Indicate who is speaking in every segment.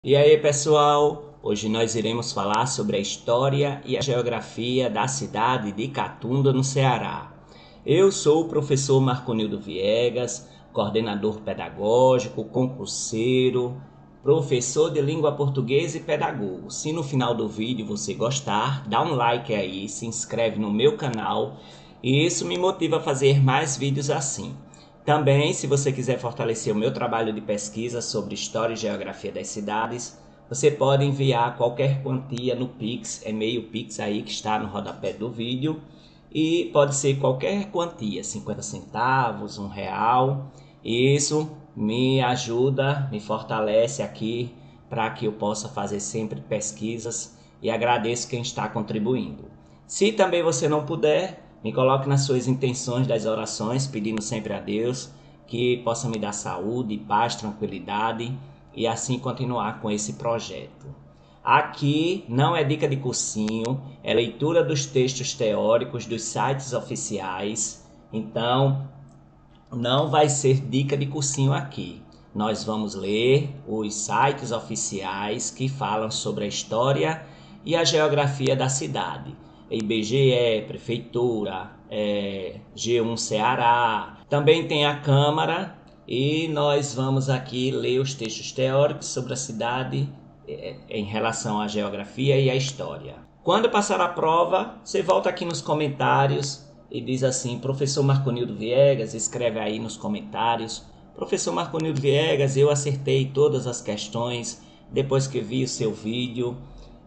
Speaker 1: E aí, pessoal? Hoje nós iremos falar sobre a história e a geografia da cidade de Catunda, no Ceará. Eu sou o professor Marconildo Viegas, coordenador pedagógico, concurseiro, professor de língua portuguesa e pedagogo. Se no final do vídeo você gostar, dá um like aí, se inscreve no meu canal e isso me motiva a fazer mais vídeos assim. Também, se você quiser fortalecer o meu trabalho de pesquisa sobre história e geografia das cidades, você pode enviar qualquer quantia no Pix, e-mail Pix aí que está no rodapé do vídeo, e pode ser qualquer quantia, 50 centavos, R$ 1. Isso me ajuda, me fortalece aqui para que eu possa fazer sempre pesquisas e agradeço quem está contribuindo. Se também você não puder, me coloque nas suas intenções das orações, pedindo sempre a Deus que possa me dar saúde, paz, tranquilidade e assim continuar com esse projeto. Aqui não é dica de cursinho, é leitura dos textos teóricos dos sites oficiais, então não vai ser dica de cursinho aqui. Nós vamos ler os sites oficiais que falam sobre a história e a geografia da cidade. IBGE, Prefeitura, G1 Ceará. Também tem a Câmara e nós vamos aqui ler os textos teóricos sobre a cidade em relação à geografia e à história. Quando passar a prova, você volta aqui nos comentários e diz assim: professor Marconildo Viegas, escreve aí nos comentários: professor Marconildo Viegas, eu acertei todas as questões depois que vi o seu vídeo.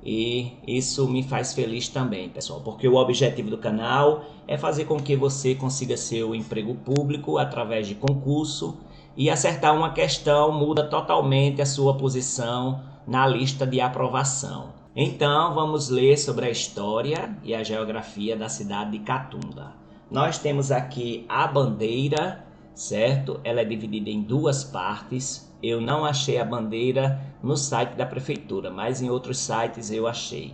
Speaker 1: E isso me faz feliz também, pessoal, porque o objetivo do canal é fazer com que você consiga seu emprego público através de concurso, e acertar uma questão muda totalmente a sua posição na lista de aprovação. Então vamos ler sobre a história e a geografia da cidade de Catunda. Nós temos aqui a bandeira, certo? Ela é dividida em duas partes. Eu não achei a bandeira no site da prefeitura, mas em outros sites eu achei.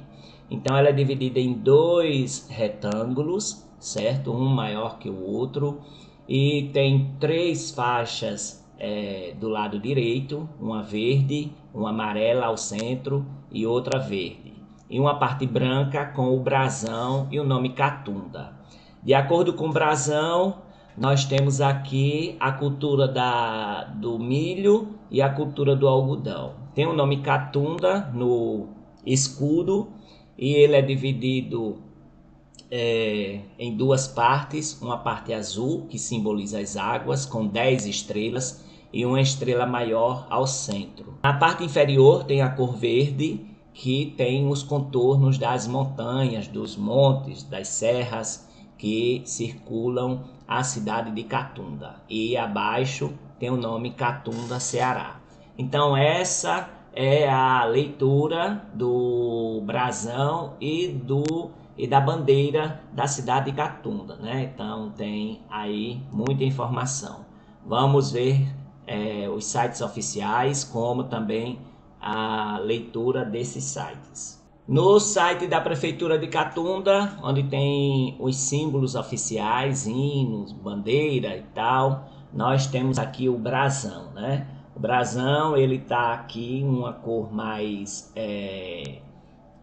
Speaker 1: Então ela é dividida em dois retângulos, certo? Um maior que o outro. E tem três faixas do lado direito, uma verde, uma amarela ao centro e outra verde. E uma parte branca com o brasão e o nome Catunda. De acordo com o brasão, nós temos aqui a cultura do milho e a cultura do algodão. Tem o nome Catunda no escudo e ele é dividido em duas partes. Uma parte azul, que simboliza as águas, com 10 estrelas e uma estrela maior ao centro. Na parte inferior tem a cor verde, que tem os contornos das montanhas, dos montes, das serras que circulam a cidade de Catunda, e abaixo tem o nome Catunda, Ceará. Então essa é a leitura do brasão e da bandeira da cidade de Catunda, né? Então tem aí muita informação. Vamos ver os sites oficiais, como também a leitura desses sites. No site da Prefeitura de Catunda, onde tem os símbolos oficiais, hinos, bandeira e tal, nós temos aqui o brasão, né? O brasão, ele tá aqui uma cor mais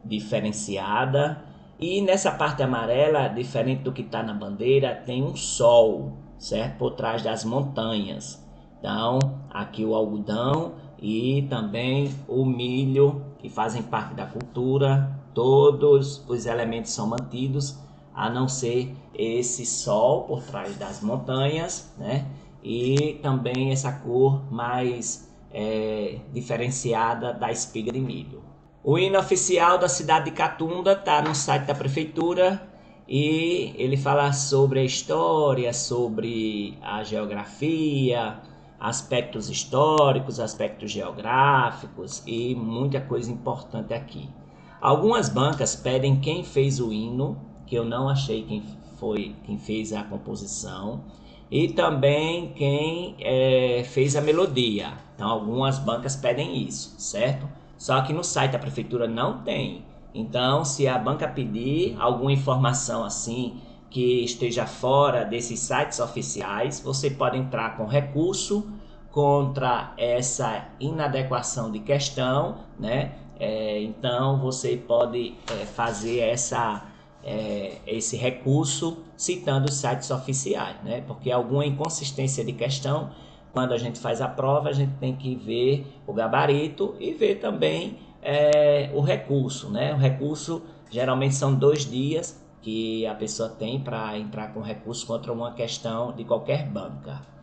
Speaker 1: diferenciada, e nessa parte amarela, diferente do que está na bandeira, tem um sol, certo? Por trás das montanhas. Então, aqui o algodão e também o milho, que fazem parte da cultura. Todos os elementos são mantidos, a não ser esse sol por trás das montanhas, né? E também essa cor mais diferenciada da espiga de milho. O hino oficial da cidade de Catunda está no site da prefeitura e ele fala sobre a história, sobre a geografia, aspectos históricos, aspectos geográficos e muita coisa importante aqui. Algumas bancas pedem quem fez o hino, que eu não achei quem fez a composição, e também quem fez a melodia. Então algumas bancas pedem isso, certo? Só que no site da prefeitura não tem. Então, se a banca pedir alguma informação assim que esteja fora desses sites oficiais, você pode entrar com recurso contra essa inadequação de questão, né? Então você pode fazer esse recurso citando os sites oficiais, né? Porque alguma inconsistência de questão, quando a gente faz a prova, a gente tem que ver o gabarito e ver também o recurso, né? O recurso geralmente são 2 dias que a pessoa tem para entrar com recurso contra uma questão de qualquer banca.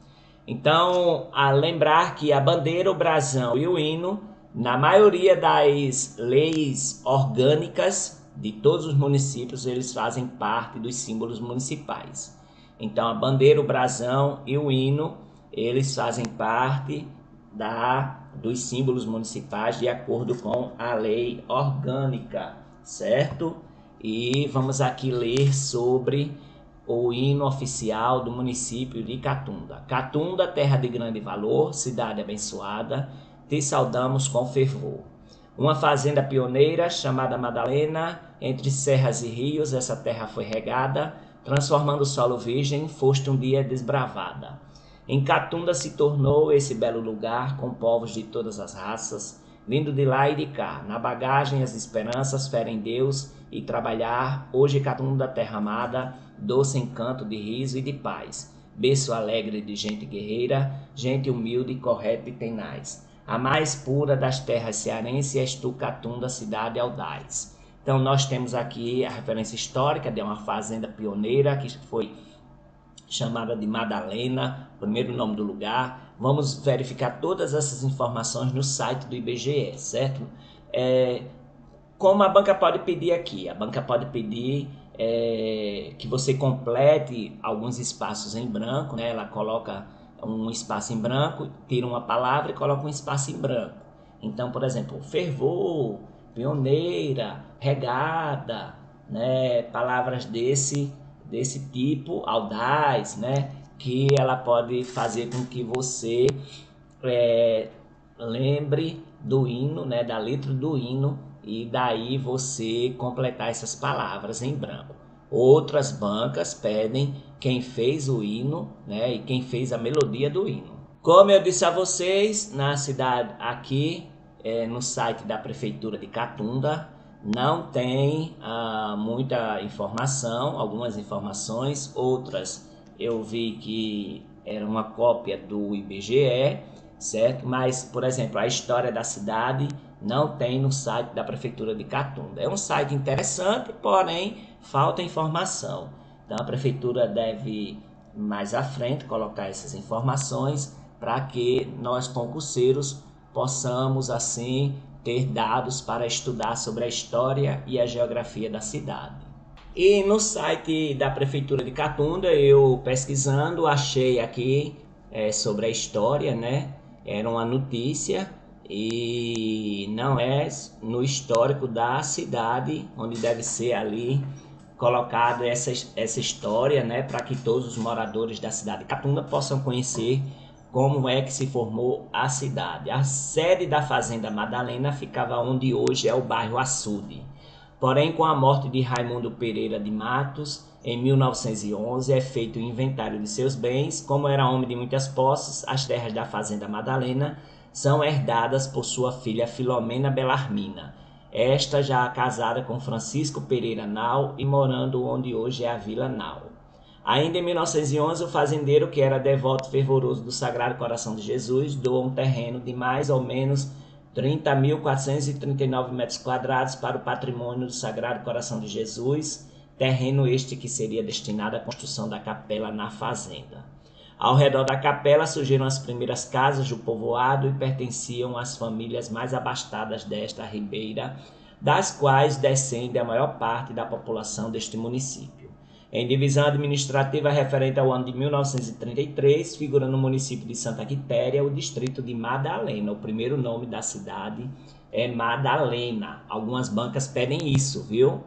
Speaker 1: Então, a lembrar que a bandeira, o brasão e o hino, na maioria das leis orgânicas de todos os municípios, eles fazem parte dos símbolos municipais. Então, a bandeira, o brasão e o hino, eles fazem parte dos símbolos municipais de acordo com a lei orgânica, certo? E vamos aqui ler sobre o hino oficial do município de Catunda. Catunda, terra de grande valor, cidade abençoada, te saudamos com fervor. Uma fazenda pioneira chamada Madalena, entre serras e rios, essa terra foi regada, transformando o solo virgem, foste um dia desbravada. Em Catunda se tornou esse belo lugar, com povos de todas as raças, vindo de lá e de cá. Na bagagem as esperanças, fé em Deus e trabalhar. Hoje Catunda, terra amada, doce encanto de riso e de paz. Berço alegre de gente guerreira, gente humilde, correta e tenaz. A mais pura das terras cearenses és tu, Catunda, cidade audaz. Então nós temos aqui a referência histórica de uma fazenda pioneira que foi chamada de Madalena, primeiro nome do lugar. Vamos verificar todas essas informações no site do IBGE, certo? Como a banca pode pedir aqui? A banca pode pedir que você complete alguns espaços em branco, né? Ela coloca um espaço em branco, tira uma palavra e coloca um espaço em branco. Então, por exemplo, fervor, pioneira, regada, né? Palavras desse tipo, audaz, né? Que ela pode fazer com que você lembre do hino, né? Da letra do hino, e daí você completar essas palavras em branco. Outras bancas pedem quem fez o hino, né? E quem fez a melodia do hino. Como eu disse a vocês, na cidade aqui, no site da Prefeitura de Catunda, não tem muita informação, algumas informações, outras eu vi que era uma cópia do IBGE, certo? Mas, por exemplo, a história da cidade não tem no site da Prefeitura de Catunda. É um site interessante, porém falta informação. Então a Prefeitura deve mais à frente colocar essas informações para que nós concurseiros possamos assim ter dados para estudar sobre a história e a geografia da cidade. E no site da Prefeitura de Catunda, eu pesquisando, achei aqui sobre a história, né? Era uma notícia e não é no histórico da cidade, onde deve ser ali colocado essa história, né? Para que todos os moradores da cidade de Catunda possam conhecer como é que se formou a cidade. A sede da Fazenda Madalena ficava onde hoje é o bairro Açude. Porém, com a morte de Raimundo Pereira de Matos, em 1911, é feito o inventário de seus bens. Como era homem de muitas posses, as terras da Fazenda Madalena são herdadas por sua filha Filomena Belarmina, esta já casada com Francisco Pereira Nau e morando onde hoje é a Vila Nau. Ainda em 1911, o fazendeiro, que era devoto fervoroso do Sagrado Coração de Jesus, doou um terreno de mais ou menos 30.439 metros quadrados para o patrimônio do Sagrado Coração de Jesus, terreno este que seria destinado à construção da capela na fazenda. Ao redor da capela surgiram as primeiras casas do povoado e pertenciam às famílias mais abastadas desta ribeira, das quais descende a maior parte da população deste município. Em divisão administrativa referente ao ano de 1933, figura no município de Santa Quitéria o distrito de Madalena. O primeiro nome da cidade é Madalena. Algumas bancas pedem isso, viu?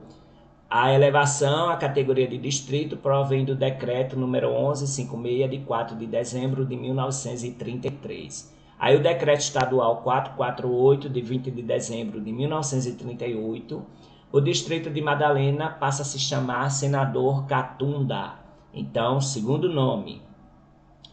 Speaker 1: A elevação à categoria de distrito provém do decreto número 1156 de 4 de dezembro de 1933. Aí o decreto estadual 448 de 20 de dezembro de 1938, o distrito de Madalena passa a se chamar Senador Catunda. Então, segundo nome.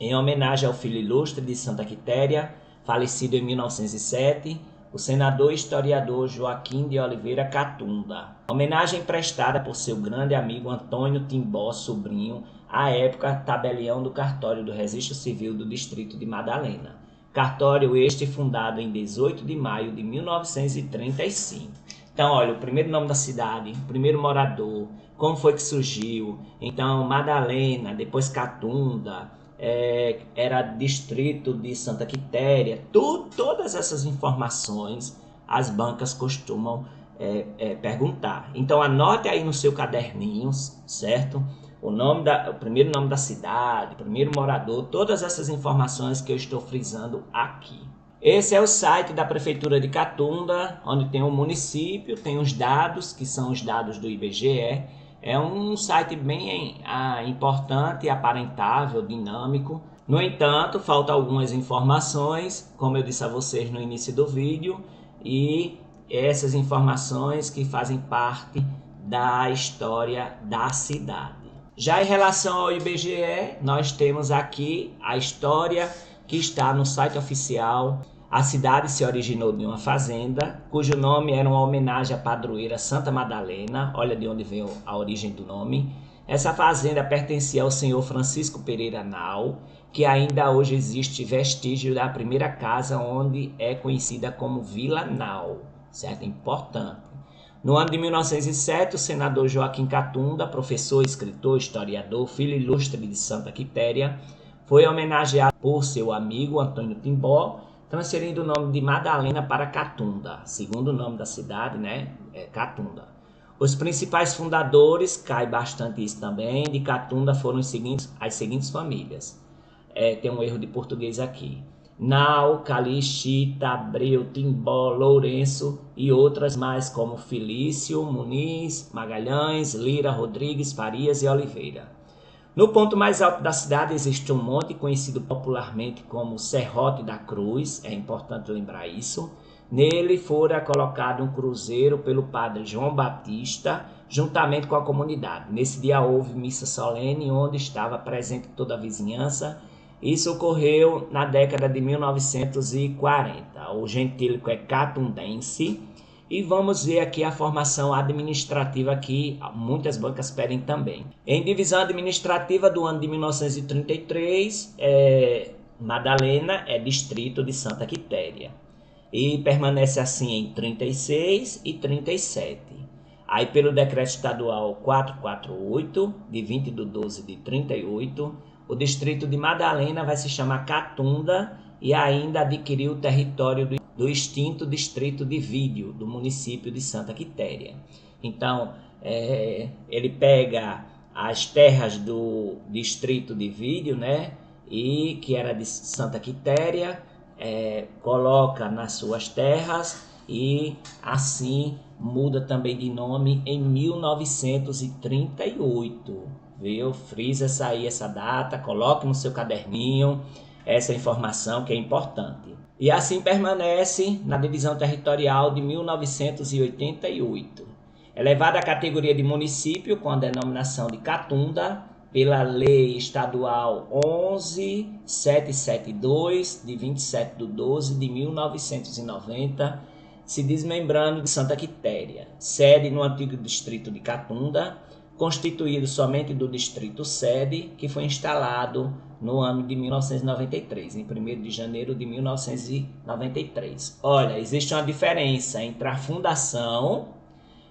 Speaker 1: Em homenagem ao filho ilustre de Santa Quitéria, falecido em 1907, o senador e historiador Joaquim de Oliveira Catunda. Homenagem prestada por seu grande amigo Antônio Timbó Sobrinho, à época tabelião do cartório do Registro Civil do Distrito de Madalena. Cartório este fundado em 18 de maio de 1935. Então, olha, o primeiro nome da cidade, o primeiro morador, como foi que surgiu. Então, Madalena, depois Catunda, era distrito de Santa Quitéria. Todas essas informações as bancas costumam perguntar. Então, anote aí no seu caderninho, certo? O primeiro nome da cidade, o primeiro morador, todas essas informações que eu estou frisando aqui. Esse é o site da Prefeitura de Catunda, onde tem o município, tem os dados, que são os dados do IBGE. É um site bem importante, aparentável, dinâmico. No entanto, faltam algumas informações, como eu disse a vocês no início do vídeo, e essas informações que fazem parte da história da cidade. Já em relação ao IBGE, nós temos aqui a história que está no site oficial. A cidade se originou de uma fazenda, cujo nome era uma homenagem à padroeira Santa Madalena. Olha de onde veio a origem do nome. Essa fazenda pertencia ao senhor Francisco Pereira Nau, que ainda hoje existe vestígio da primeira casa, onde é conhecida como Vila Nau, certo? Importante. No ano de 1907, o senador Joaquim Catunda, professor, escritor, historiador, filho ilustre de Santa Quitéria, foi homenageado por seu amigo Antônio Timbó, transferindo o nome de Madalena para Catunda, segundo o nome da cidade, né? Catunda. Os principais fundadores, cai bastante isso também, de Catunda foram as seguintes famílias. Tem um erro de português aqui. Nau, Calixita, Abreu, Timbó, Lourenço e outras mais como Felício, Muniz, Magalhães, Lira, Rodrigues, Farias e Oliveira. No ponto mais alto da cidade existe um monte conhecido popularmente como Serrote da Cruz, é importante lembrar isso. Nele fora colocado um cruzeiro pelo padre João Batista, juntamente com a comunidade. Nesse dia houve missa solene, onde estava presente toda a vizinhança. Isso ocorreu na década de 1940. O gentílico é catundense. E vamos ver aqui a formação administrativa que muitas bancas pedem também. Em divisão administrativa do ano de 1933, Madalena é distrito de Santa Quitéria. E permanece assim em 36 e 37. Aí pelo decreto estadual 448, de 20 de 12 de 38, o distrito de Madalena vai se chamar Catunda e ainda adquiriu o território do extinto distrito de Vídeo, do município de Santa Quitéria. Então, ele pega as terras do distrito de Vídeo, né, e que era de Santa Quitéria, coloca nas suas terras e assim muda também de nome em 1938. Viu? Frisa essa data, coloque no seu caderninho essa informação que é importante. E assim permanece na divisão territorial de 1988. Elevada à categoria de município com a denominação de Catunda pela Lei Estadual 11772, de 27 de 12 de 1990, se desmembrando de Santa Quitéria, sede no antigo distrito de Catunda, constituído somente do distrito sede, que foi instalado no ano de 1993, em 1º de janeiro de 1993. Olha, existe uma diferença entre a fundação,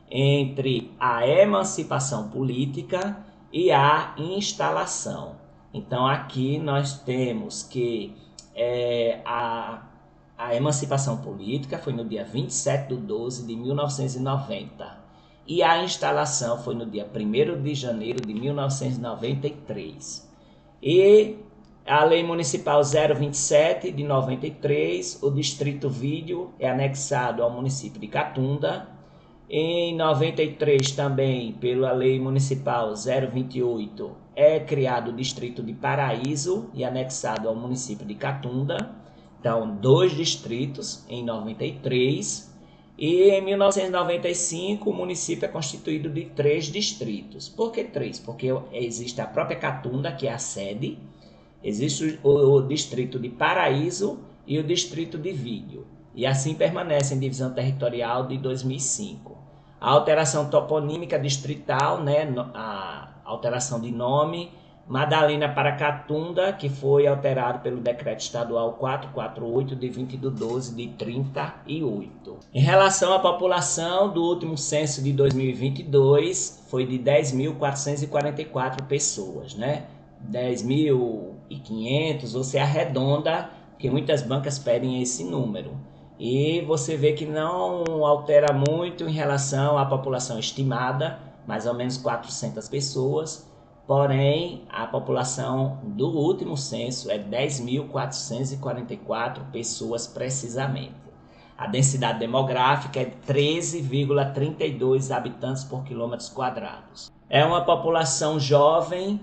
Speaker 1: entre a emancipação política e a instalação. Então aqui nós temos que a emancipação política foi no dia 27 de 12 de 1990. E a instalação foi no dia 1º de janeiro de 1993. E a Lei Municipal 027 de 93, o Distrito Vídeo é anexado ao município de Catunda. Em 93 também, pela Lei Municipal 028, é criado o Distrito de Paraíso e anexado ao município de Catunda. Então, 2 distritos em 93. E em 1995 o município é constituído de 3 distritos. Por que 3? Porque existe a própria Catunda, que é a sede, Existe o distrito de Paraíso e o distrito de Vídeo, e assim permanece em divisão territorial de 2005. A alteração toponímica distrital, né, a alteração de nome, Madalena para Catunda, que foi alterado pelo Decreto Estadual 448 de 20 de 12 de 38. Em relação à população, do último censo de 2022 foi de 10.444 pessoas, né? 10.500, você arredonda, porque muitas bancas pedem esse número. E você vê que não altera muito em relação à população estimada, mais ou menos 400 pessoas. Porém, a população do último censo é 10.444 pessoas precisamente. A densidade demográfica é 13,32 habitantes por quilômetros quadrados. É uma população jovem,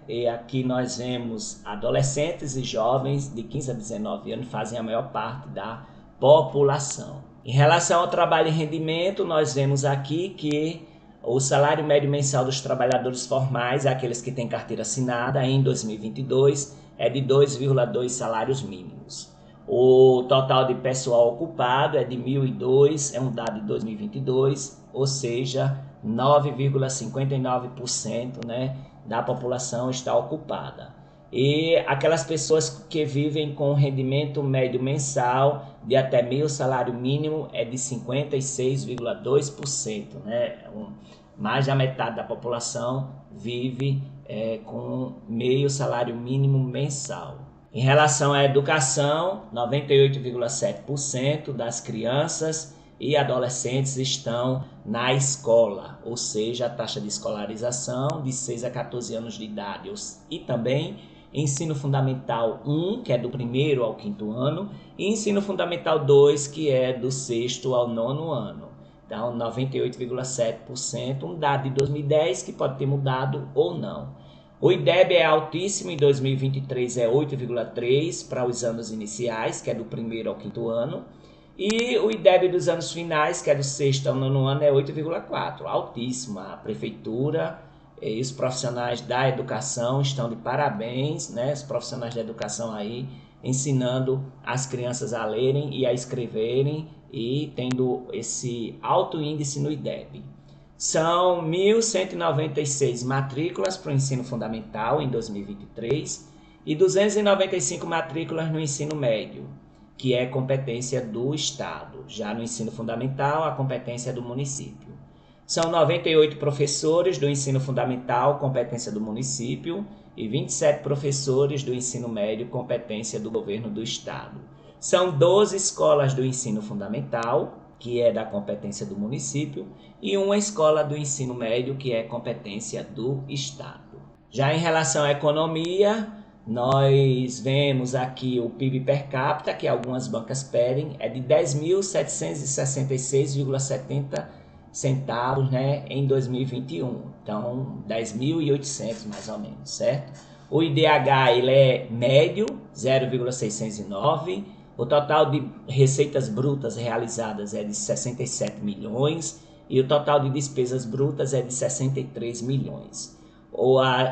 Speaker 1: e aqui nós vemos adolescentes e jovens de 15 a 19 anos fazem a maior parte da população. Em relação ao trabalho e rendimento, nós vemos aqui que o salário médio mensal dos trabalhadores formais, aqueles que têm carteira assinada, em 2022 é de 2,2 salários mínimos. O total de pessoal ocupado é de 1.002, é um dado de 2022, ou seja, 9,59%, né, da população está ocupada. E aquelas pessoas que vivem com rendimento médio mensal de até 1.000 salário mínimo é de 56,2%, né? Mais da metade da população vive com meio salário mínimo mensal. Em relação à educação, 98,7% das crianças e adolescentes estão na escola, ou seja, a taxa de escolarização de 6 a 14 anos de idade, e também ensino fundamental 1, que é do 1º ao 5º ano, e ensino fundamental 2, que é do 6º ao 9º ano. Então, 98,7%, um dado de 2010 que pode ter mudado ou não. O IDEB é altíssimo, em 2023 é 8,3 para os anos iniciais, que é do 1º ao 5º ano, e o IDEB dos anos finais, que é do 6º ao 9º ano, é 8,4, altíssimo. A prefeitura e os profissionais da educação estão de parabéns, né? Os profissionais da educação aí ensinando as crianças a lerem e a escreverem e tendo esse alto índice no IDEB. São 1.196 matrículas para o ensino fundamental em 2023 e 295 matrículas no ensino médio, que é competência do Estado. Já no ensino fundamental, a competência é do município. São 98 professores do ensino fundamental, competência do município, e 27 professores do ensino médio, competência do governo do estado. São 12 escolas do ensino fundamental, que é da competência do município, e uma escola do ensino médio, que é competência do estado. Já em relação à economia, nós vemos aqui o PIB per capita, que algumas bancas pedem, é de 10.766,70 centavos, né, em 2021. Então, 10.800 mais ou menos, certo? O IDH ele é médio, 0,609. O total de receitas brutas realizadas é de 67 milhões e o total de despesas brutas é de 63 milhões.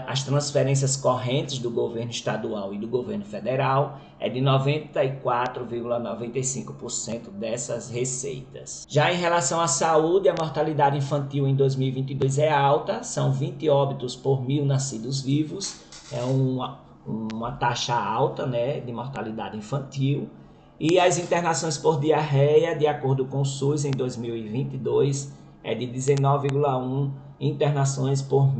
Speaker 1: As transferências correntes do governo estadual e do governo federal é de 94,95% dessas receitas. Já em relação à saúde, a mortalidade infantil em 2022 é alta, são 20 óbitos por 1.000 nascidos vivos, é uma taxa alta, né, de mortalidade infantil. E as internações por diarreia, de acordo com o SUS, em 2022 é de 19,1 internações por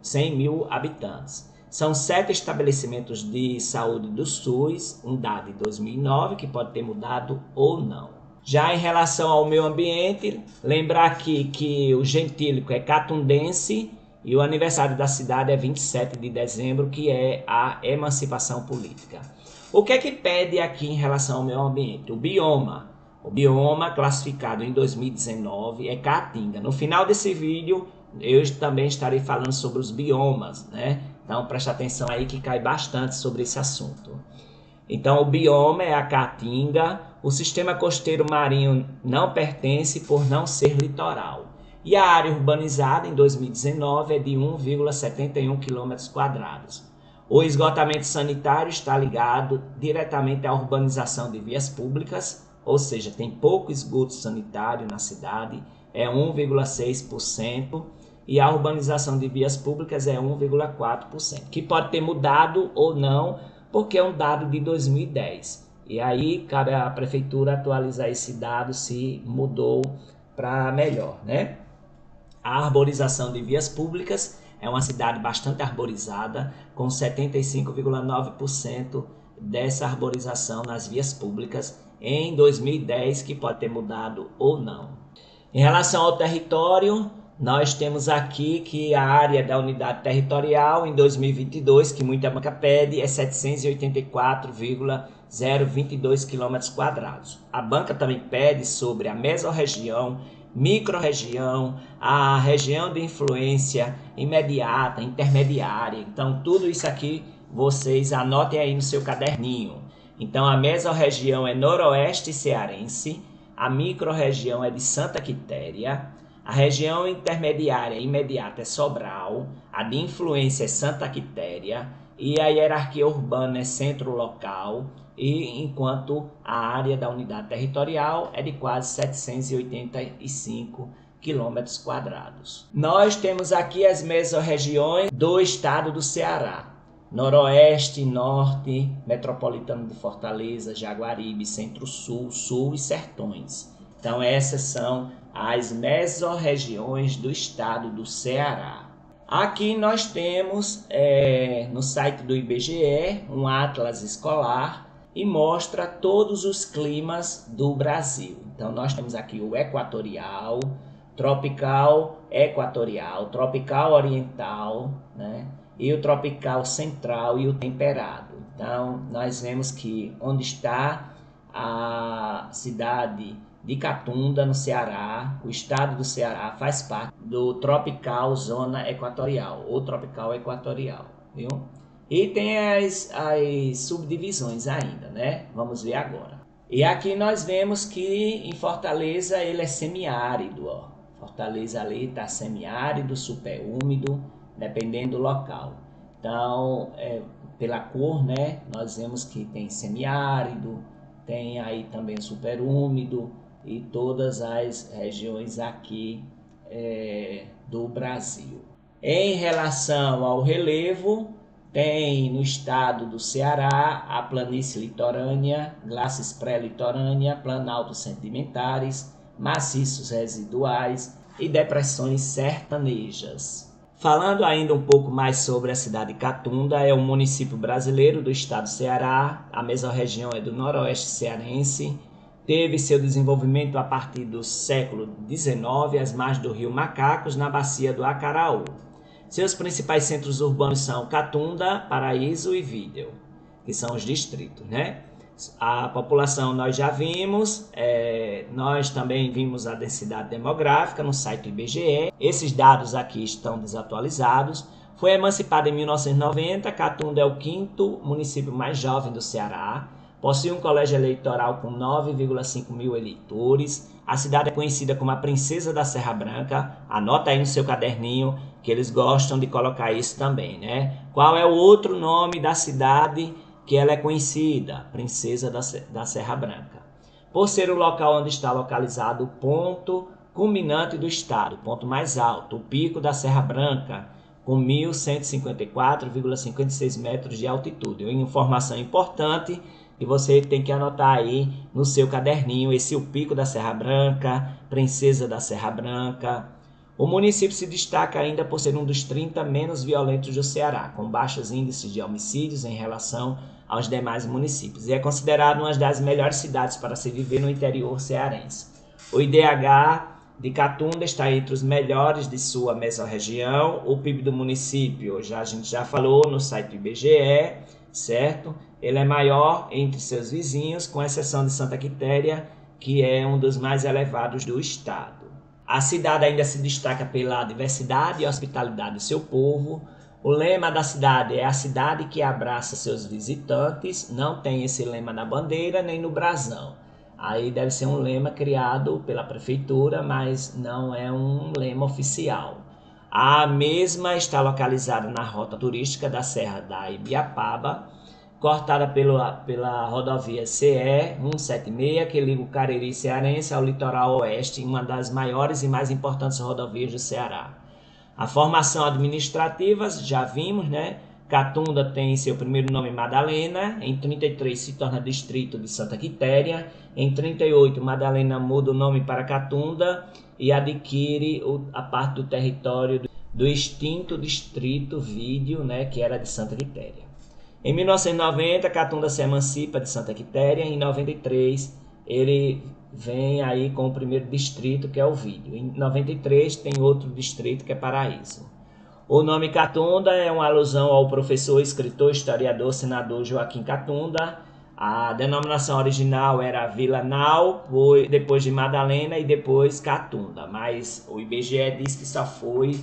Speaker 1: 100 mil habitantes. São 7 estabelecimentos de saúde do SUS, um dado de 2009, que pode ter mudado ou não. Já em relação ao meio ambiente, lembrar aqui que o gentílico é catundense e o aniversário da cidade é 27 de dezembro, que é a emancipação política. O que é que pede aqui em relação ao meio ambiente? O bioma. O bioma classificado em 2019 é Caatinga. No final desse vídeo, eu também estarei falando sobre os biomas, né? Então, preste atenção aí que cai bastante sobre esse assunto. Então, o bioma é a Caatinga. O sistema costeiro marinho não pertence por não ser litoral. E a área urbanizada em 2019 é de 1,71 km². O esgotamento sanitário está ligado diretamente à urbanização de vias públicas, ou seja, tem pouco esgoto sanitário na cidade, é 1,6%, e a urbanização de vias públicas é 1,4%, que pode ter mudado ou não, porque é um dado de 2010. E aí cabe à prefeitura atualizar esse dado se mudou para melhor, né? A arborização de vias públicas é uma cidade bastante arborizada, com 75,9% dessa arborização nas vias públicas em 2010, que pode ter mudado ou não. Em relação ao território, nós temos aqui que a área da unidade territorial em 2022, que muita banca pede, é 784,022 km². A banca também pede sobre a mesorregião, microrregião, a região de influência imediata, intermediária. Então, tudo isso aqui vocês anotem aí no seu caderninho. Então, a mesorregião é noroeste cearense, a microrregião é de Santa Quitéria, a região intermediária imediata é Sobral, a de influência é Santa Quitéria e a hierarquia urbana é centro local, e enquanto a área da unidade territorial é de quase 785 km². Nós temos aqui as mesorregiões do estado do Ceará: Noroeste, Norte, Metropolitano de Fortaleza, Jaguaribe, Centro-Sul, Sul e Sertões. Então essas são as mesorregiões do estado do Ceará. Aqui nós temos no site do IBGE um atlas escolar e mostra todos os climas do Brasil. Então nós temos aqui o equatorial, tropical equatorial, tropical oriental, né? E o tropical central e o temperado. Então nós vemos que onde está a cidade de Catunda, no Ceará, o estado do Ceará faz parte do tropical zona equatorial, ou tropical equatorial, viu? E tem as subdivisões ainda, né? Vamos ver agora. E aqui nós vemos que em Fortaleza ele é semiárido, ó. Fortaleza ali está semiárido, superúmido, dependendo do local. Então, pela cor, né? Nós vemos que tem semiárido, tem aí também superúmido, e todas as regiões aqui do Brasil. Em relação ao relevo, tem no estado do Ceará a planície litorânea, glacis pré-litorânea, planaltos sedimentares, maciços residuais e depressões sertanejas. Falando ainda um pouco mais sobre a cidade de Catunda, é um município brasileiro do estado do Ceará, a mesorregião é do noroeste cearense, teve seu desenvolvimento a partir do século XIX, às margens do rio Macacos, na bacia do Acaraú. Seus principais centros urbanos são Catunda, Paraíso e Vídeo, que são os distritos, né? A população nós já vimos, nós também vimos a densidade demográfica no site do IBGE. Esses dados aqui estão desatualizados. Foi emancipada em 1990, Catunda é o quinto município mais jovem do Ceará. Possui um colégio eleitoral com 9,5 mil eleitores. A cidade é conhecida como a Princesa da Serra Branca. Anota aí no seu caderninho que eles gostam de colocar isso também, né? Qual é o outro nome da cidade que ela é conhecida? Princesa da Serra Branca. Por ser o local onde está localizado o ponto culminante do estado, o ponto mais alto, o Pico da Serra Branca, com 1.154,56 metros de altitude. Uma informação importante e você tem que anotar aí no seu caderninho esse o Pico da Serra Branca, Princesa da Serra Branca. O município se destaca ainda por ser um dos 30 menos violentos do Ceará, com baixos índices de homicídios em relação aos demais municípios, e é considerado uma das melhores cidades para se viver no interior cearense. O IDH de Catunda está entre os melhores de sua mesorregião. O PIB do município, a gente já falou no site do IBGE, certo? Ele é maior entre seus vizinhos, com exceção de Santa Quitéria, que é um dos mais elevados do estado. A cidade ainda se destaca pela diversidade e hospitalidade do seu povo. O lema da cidade é a cidade que abraça seus visitantes. Não tem esse lema na bandeira nem no brasão. Aí deve ser um lema criado pela prefeitura, mas não é um lema oficial. A mesma está localizada na rota turística da Serra da Ibiapaba, cortada pela rodovia CE 176, que liga o Cariri cearense ao litoral oeste, uma das maiores e mais importantes rodovias do Ceará. A formação administrativa, já vimos, né? Catunda tem seu primeiro nome Madalena, em 33 se torna distrito de Santa Quitéria, em 38 Madalena muda o nome para Catunda e adquire a parte do território do extinto distrito Vídeo, né, que era de Santa Quitéria. Em 1990, Catunda se emancipa de Santa Quitéria, em 93 ele vem aí com o primeiro distrito, que é o Vídeo. Em 93 tem outro distrito, que é Paraíso. O nome Catunda é uma alusão ao professor, escritor, historiador, senador Joaquim Catunda. A denominação original era Vila Nau, depois de Madalena e depois Catunda. Mas o IBGE diz que só foi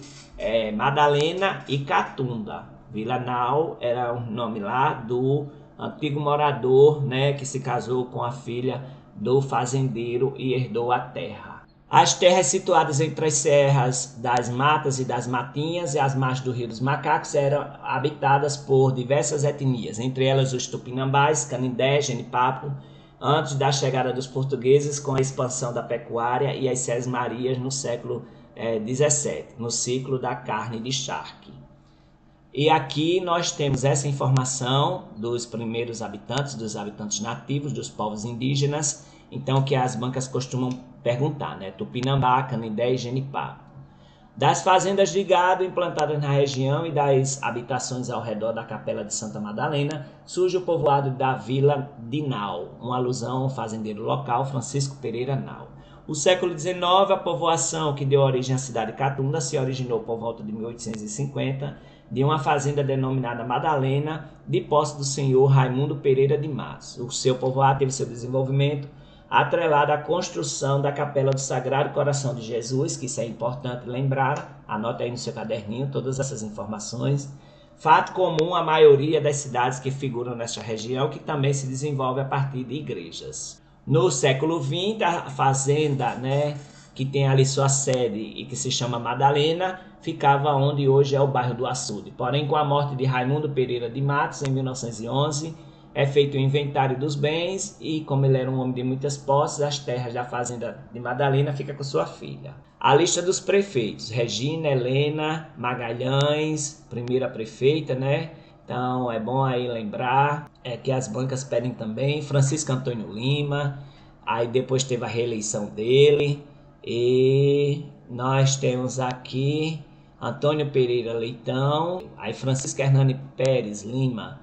Speaker 1: Madalena e Catunda. Vila Nau era o nome lá do antigo morador, né, que se casou com a filha do fazendeiro e herdou a terra. As terras situadas entre as serras das Matas e das Matinhas e as margens do Rio dos Macacos eram habitadas por diversas etnias, entre elas os Tupinambás, Canindé, Genipapo, antes da chegada dos portugueses com a expansão da pecuária e as Sesmarias no século XVII, no ciclo da carne de charque. E aqui nós temos essa informação dos primeiros habitantes, dos habitantes nativos, dos povos indígenas, então que as bancas costumam perguntar, né? Tupinambá, Canindé e Genipapo. Das fazendas de gado implantadas na região e das habitações ao redor da Capela de Santa Madalena, surge o povoado da Vila de Nau, uma alusão ao fazendeiro local Francisco Pereira Nau. No século XIX, a povoação que deu origem à cidade de Catunda se originou por volta de 1850, de uma fazenda denominada Madalena, de posse do senhor Raimundo Pereira de Matos. O seu povoado teve seu desenvolvimento atrelado à construção da Capela do Sagrado Coração de Jesus, que isso é importante lembrar, anote aí no seu caderninho todas essas informações. Fato comum à maioria das cidades que figuram nesta região, que também se desenvolve a partir de igrejas. No século XX, a fazenda, né, que tem ali sua sede e que se chama Madalena, ficava onde hoje é o bairro do Açude. Porém, com a morte de Raimundo Pereira de Matos, em 1911, é feito o inventário dos bens e, como ele era um homem de muitas posses, as terras da fazenda de Madalena fica com sua filha. A lista dos prefeitos: Regina, Helena, Magalhães, primeira prefeita, né? Então é bom aí lembrar que as bancas pedem também. Francisco Antônio Lima, aí depois teve a reeleição dele. E nós temos aqui Antônio Pereira Leitão, aí Francisco Hernani Pérez Lima,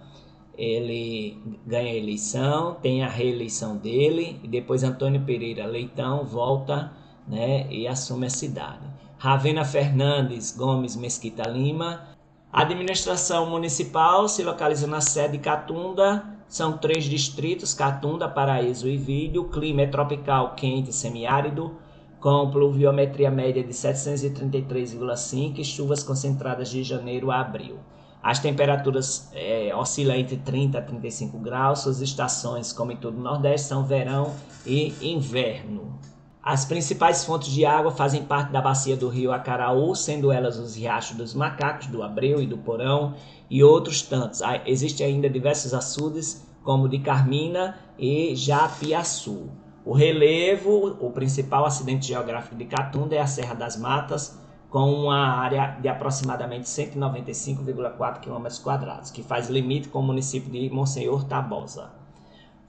Speaker 1: ele ganha a eleição, tem a reeleição dele, e depois Antônio Pereira Leitão volta, né, e assume a cidade. Ravena Fernandes Gomes Mesquita Lima. A administração municipal se localiza na sede de Catunda, são 3 distritos, Catunda, Paraíso e Vídeo. O clima é tropical, quente e semiárido, com pluviometria média de 733,5 e chuvas concentradas de janeiro a abril. As temperaturas oscilam entre 30 a 35 graus, suas estações, como em todo o Nordeste, são verão e inverno. As principais fontes de água fazem parte da bacia do rio Acaraú, sendo elas os riachos dos Macacos, do Abreu e do Porão, e outros tantos. Existem ainda diversos açudes, como o de Carmina e Japiaçu. O relevo, o principal acidente geográfico de Catunda é a Serra das Matas, com uma área de aproximadamente 195,4 km², que faz limite com o município de Monsenhor Tabosa.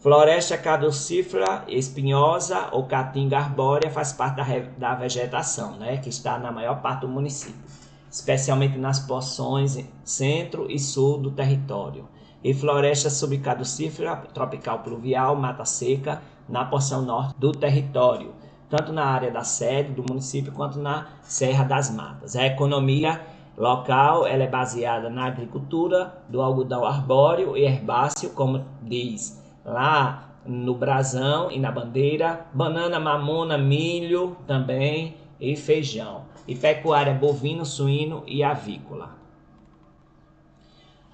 Speaker 1: Floresta caducífera espinhosa ou caatinga arbórea faz parte da vegetação, né, que está na maior parte do município, especialmente nas porções centro e sul do território. E floresta subcaducífera tropical pluvial, mata seca, na porção norte do território, tanto na área da sede do município quanto na Serra das Matas. A economia local ela é baseada na agricultura do algodão arbóreo e herbáceo, como diz lá no brasão e na bandeira, banana, mamona, milho também e feijão, e pecuária bovino, suíno e avícola.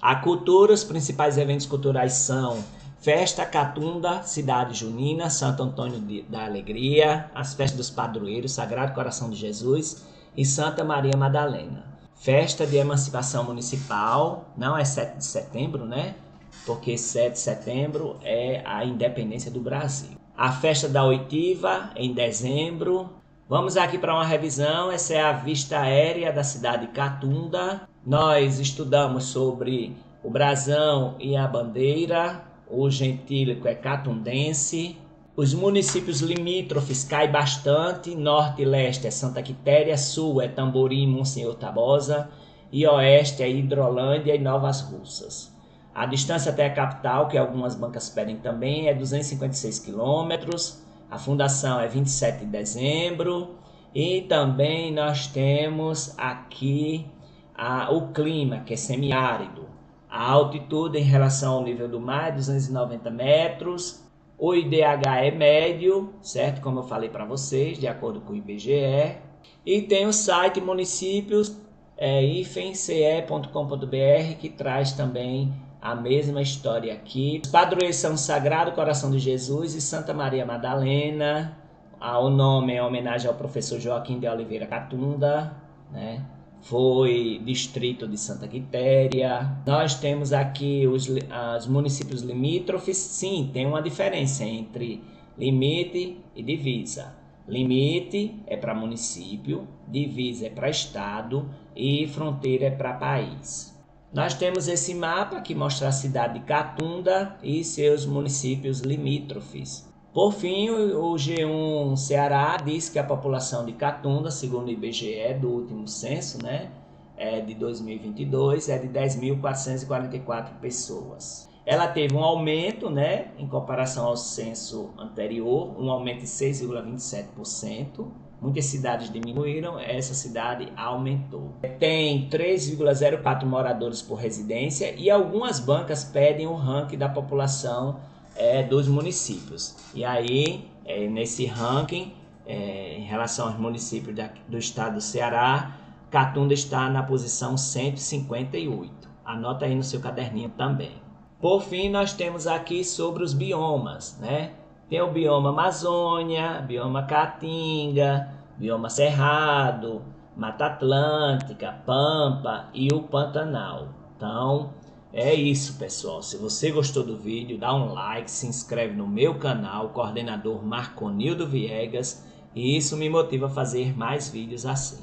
Speaker 1: A cultura, os principais eventos culturais são Festa Catunda, Cidade Junina, Santo Antônio da Alegria, as festas dos padroeiros, Sagrado Coração de Jesus e Santa Maria Madalena. Festa de Emancipação Municipal, não é 7 de setembro, né? Porque 7 de setembro é a independência do Brasil. A festa da oitiva em dezembro. Vamos aqui para uma revisão. Essa é a vista aérea da cidade de Catunda. Nós estudamos sobre o brasão e a bandeira. O gentílico é catundense. Os municípios limítrofes caem bastante. Norte e leste é Santa Quitéria, sul é Tamboril e Monsenhor Tabosa, e oeste é Hidrolândia e Novas Russas. A distância até a capital, que algumas bancas pedem também, é 256 quilômetros. A fundação é 27 de dezembro. E também nós temos aqui o clima, que é semiárido. A altitude em relação ao nível do mar é 290 metros. O IDH é médio, certo? Como eu falei para vocês, de acordo com o IBGE. E tem o site municípios, ifence.com.br, que traz também a mesma história aqui. Os padroeiros são Sagrado Coração de Jesus e Santa Maria Madalena. O nome é em homenagem ao professor Joaquim de Oliveira Catunda, né? Foi distrito de Santa Quitéria. Nós temos aqui os municípios limítrofes. Sim, tem uma diferença entre limite e divisa. Limite é para município, divisa é para estado e fronteira é para país. Nós temos esse mapa que mostra a cidade de Catunda e seus municípios limítrofes. Por fim, o G1 Ceará diz que a população de Catunda, segundo o IBGE do último censo, né, de 2022, é de 10.444 pessoas. Ela teve um aumento, né, em comparação ao censo anterior, um aumento de 6,27%. Muitas cidades diminuíram, essa cidade aumentou. Tem 3,04 moradores por residência e algumas bancas pedem o ranking da população dos municípios. E aí, nesse ranking, em relação aos municípios do estado do Ceará, Catunda está na posição 158. Anota aí no seu caderninho também. Por fim, nós temos aqui sobre os biomas, né? Tem o bioma Amazônia, bioma Caatinga, bioma Cerrado, Mata Atlântica, Pampa e o Pantanal. Então, é isso, pessoal. Se você gostou do vídeo, dá um like, se inscreve no meu canal, coordenador Marconildo Viegas, e isso me motiva a fazer mais vídeos assim.